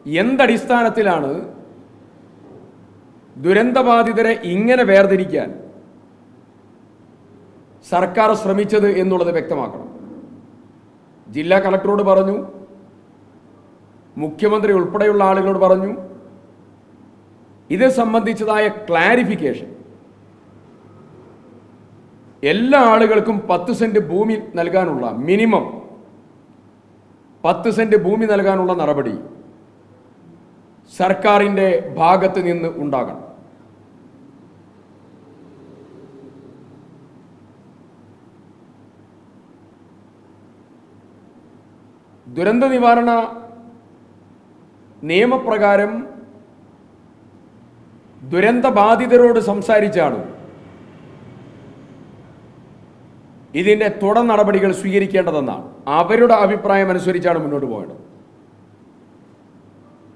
എന്തടിസ്ഥാനത്തിലാണ് ദുരന്തബാധിതരെ ഇങ്ങനെ വേർതിരിക്കാൻ സർക്കാർ ശ്രമിച്ചത് എന്നുള്ളത് വ്യക്തമാക്കണം. ജില്ലാ കളക്ടറോട് പറഞ്ഞു, മുഖ്യമന്ത്രി ഉൾപ്പെടെയുള്ള ആളുകളോട് പറഞ്ഞു. ഇത് സംബന്ധിച്ചതായ ക്ലാരിഫിക്കേഷൻ എല്ലാ ആളുകൾക്കും 10 സെന്റ് ഭൂമി നൽകാനുള്ള മിനിമം 10 സെന്റ് ഭൂമി നൽകാനുള്ള നടപടി സർക്കാരിൻ്റെ ഭാഗത്ത് നിന്ന് ഉണ്ടാകണം. ദുരന്ത നിവാരണ നിയമപ്രകാരം ദുരന്തബാധിതരോട് സംസാരിച്ചാണ് ഇതിൻ്റെ തുടർ നടപടികൾ സ്വീകരിക്കേണ്ടതെന്നാണ് അവരുടെ അഭിപ്രായം അനുസരിച്ചാണ് മുന്നോട്ട് പോകേണ്ടത്.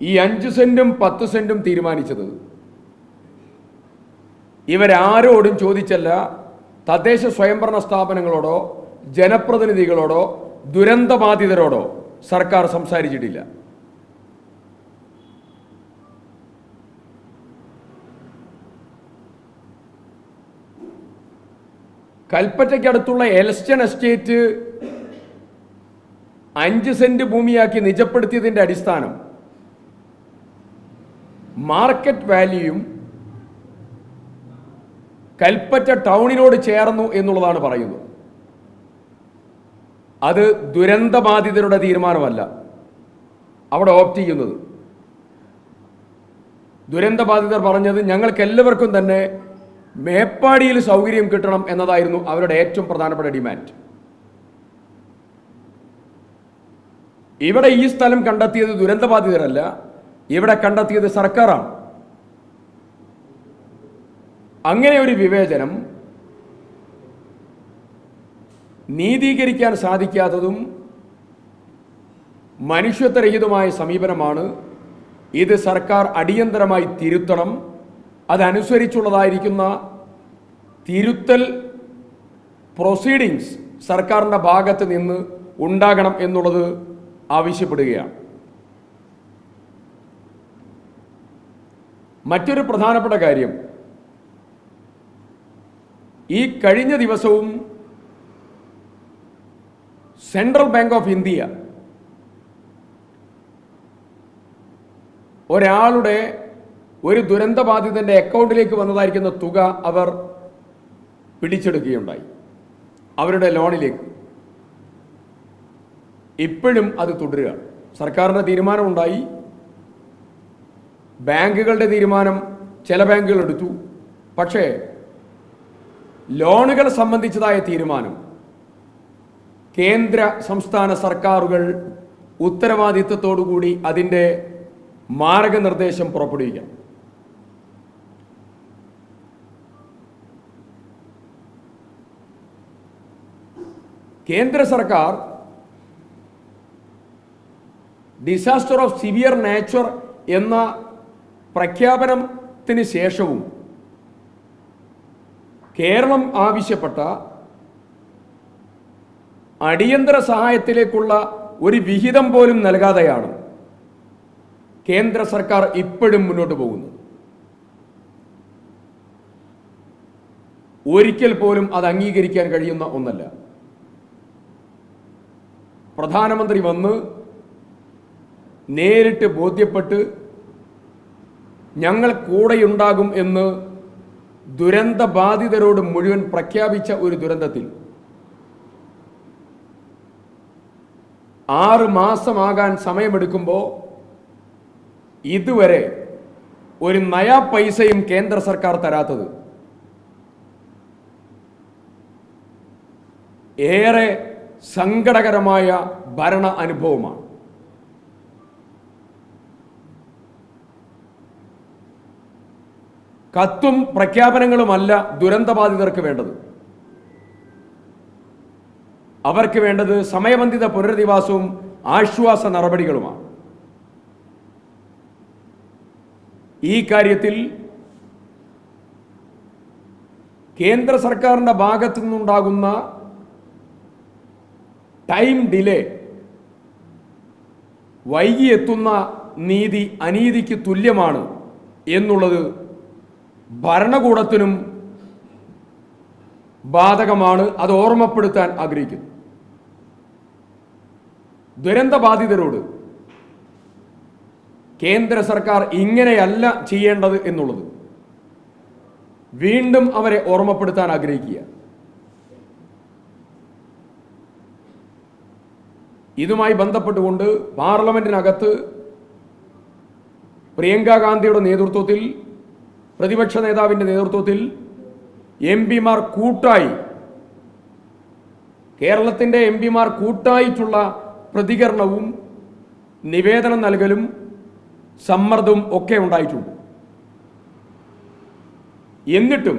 ഈ 5 സെന്റും 10 സെന്റും തീരുമാനിച്ചത് ഇവരാരോടും ചോദിച്ചല്ല. തദ്ദേശ സ്വയംഭരണ സ്ഥാപനങ്ങളോടോ ജനപ്രതിനിധികളോടോ ദുരന്തബാധിതരോടോ സർക്കാർ സംസാരിച്ചിട്ടില്ല. കൽപ്പറ്റയ്ക്കടുത്തുള്ള എൽസ്റ്റൺ എസ്റ്റേറ്റ് 5 സെന്റ് ഭൂമിയാക്കി നിജപ്പെടുത്തിയതിൻ്റെ അടിസ്ഥാനം മാർക്കറ്റ് വാല്യൂയും കൽപ്പറ്റ ടൗണിനോട് ചേർന്നു എന്നുള്ളതാണ് പറയുന്നത്. അത് ദുരന്തബാധിതരുടെ തീരുമാനമല്ല അവിടെ ഓപ്റ്റ് ചെയ്യുന്നത്. ദുരന്തബാധിതർ പറഞ്ഞത് ഞങ്ങൾക്ക് എല്ലാവർക്കും തന്നെ മേപ്പാടിയിൽ സൗകര്യം കിട്ടണം എന്നതായിരുന്നു അവരുടെ ഏറ്റവും പ്രധാനപ്പെട്ട ഡിമാൻഡ്. ഇവിടെ ഈ സ്ഥലം കണ്ടെത്തിയത് ദുരന്തബാധിതരല്ല, ഇവിടെ കണ്ടെത്തിയത് സർക്കാരാണ്. അങ്ങനെ ഒരു വിവേചനം നീതീകരിക്കാൻ സാധിക്കാത്തതും മനുഷ്യത്വരഹിതമായ സമീപനമാണ്. ഇത് സർക്കാർ അടിയന്തരമായി തിരുത്തണം. അതനുസരിച്ചുള്ളതായിരിക്കുന്ന തിരുത്തൽ പ്രൊസീഡിങ്സ് സർക്കാരിൻ്റെ ഭാഗത്ത് നിന്ന് ഉണ്ടാകണം എന്നുള്ളത് ആവശ്യപ്പെടുകയാണ്. മറ്റൊരു പ്രധാനപ്പെട്ട കാര്യം, ഈ കഴിഞ്ഞ ദിവസവും സെൻട്രൽ ബാങ്ക് ഓഫ് ഇന്ത്യ ഒരാളുടെ ഒരു ദുരന്തബാധിതന്റെ അക്കൗണ്ടിലേക്ക് വന്നതായിരിക്കുന്ന തുക അവർ പിടിച്ചെടുക്കുകയുണ്ടായി അവരുടെ ലോണിലേക്ക്. ഇപ്പോഴും അത് തുടരുകയാണ്. സർക്കാരിൻ്റെ തീരുമാനമുണ്ടായി, ബാങ്കുകളുടെ തീരുമാനം ചില ബാങ്കുകൾ എടുത്തു. പക്ഷേ ലോണുകൾ സംബന്ധിച്ചതായ തീരുമാനം കേന്ദ്ര സംസ്ഥാന സർക്കാരുകൾ ഉത്തരവാദിത്വത്തോടുകൂടി അതിൻ്റെ മാർഗനിർദ്ദേശം പുറപ്പെടുവിക്കണം. കേന്ദ്ര സർക്കാർ ഡിസാസ്റ്റർ ഓഫ് സിവിയർ നേച്ചർ എന്ന പ്രഖ്യാപനത്തിന് ശേഷവും കേരളം ആവശ്യപ്പെട്ട അടിയന്തര സഹായത്തിലേക്കുള്ള ഒരു വിഹിതം പോലും നൽകാതെയാണ് കേന്ദ്ര സർക്കാർ ഇപ്പോഴും മുന്നോട്ട് പോകുന്നത്. ഒരിക്കൽ പോലും അത് അംഗീകരിക്കാൻ കഴിയുന്ന ഒന്നല്ല. പ്രധാനമന്ത്രി വന്ന് നേരിട്ട് ബോധ്യപ്പെട്ട് ഞങ്ങൾ കൂടെയുണ്ടാകും എന്ന് ദുരന്തബാധിതരോട് മുഴുവൻ പ്രഖ്യാപിച്ച ഒരു ദുരന്തത്തിൽ 6 മാസമാകാൻ സമയമെടുക്കുമ്പോൾ ഇതുവരെ ഒരു നയാ പൈസയും കേന്ദ്ര സർക്കാർ തരാത്തത് ഏറെ സങ്കടകരമായ ഭരണ അനുഭവമാണ്. കത്തും പ്രഖ്യാപനങ്ങളുമല്ല ദുരന്തബാധിതർക്ക് വേണ്ടത്. അവർക്ക് വേണ്ടത് സമയബന്ധിത പുനരധിവാസവും ആശ്വാസ നടപടികളുമാണ്. ഈ കാര്യത്തിൽ കേന്ദ്ര സർക്കാരിൻ്റെ ഭാഗത്തു നിന്നുണ്ടാകുന്ന ടൈം ഡിലേ, വൈകി എത്തുന്ന നീതി അനീതിക്ക് തുല്യമാണ് എന്നുള്ളത് ഭരണകൂടത്തിനും ബാധകമാണ്. അത് ഓർമ്മപ്പെടുത്താൻ ആഗ്രഹിക്കുന്നു. ദുരന്തബാധിതരോട് കേന്ദ്ര സർക്കാർ ഇങ്ങനെയല്ല ചെയ്യേണ്ടത് എന്നുള്ളത് വീണ്ടും അവരെ ഓർമ്മപ്പെടുത്താൻ ആഗ്രഹിക്കുക. ഇതുമായി ബന്ധപ്പെട്ടുകൊണ്ട് പാർലമെന്റിനകത്ത് പ്രിയങ്ക ഗാന്ധിയുടെ നേതൃത്വത്തിൽ, പ്രതിപക്ഷ നേതാവിൻ്റെ നേതൃത്വത്തിൽ എംപിമാർ കൂട്ടായി, കേരളത്തിൻ്റെ എംപിമാർ കൂട്ടായിട്ടുള്ള പ്രതികരണവും നിവേദനം നൽകലും സമ്മർദ്ദവും ഒക്കെ ഉണ്ടായിട്ടുണ്ട്. എന്നിട്ടും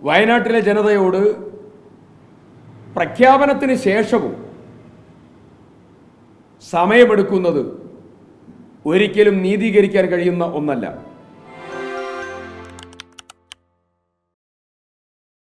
വയനാട്ടിലെ ജനതയോട് പ്രഖ്യാപനത്തിന് ശേഷവും സമയമെടുക്കുന്നത് ഒരിക്കലും നീതീകരിക്കാൻ കഴിയുന്ന ഒന്നല്ല.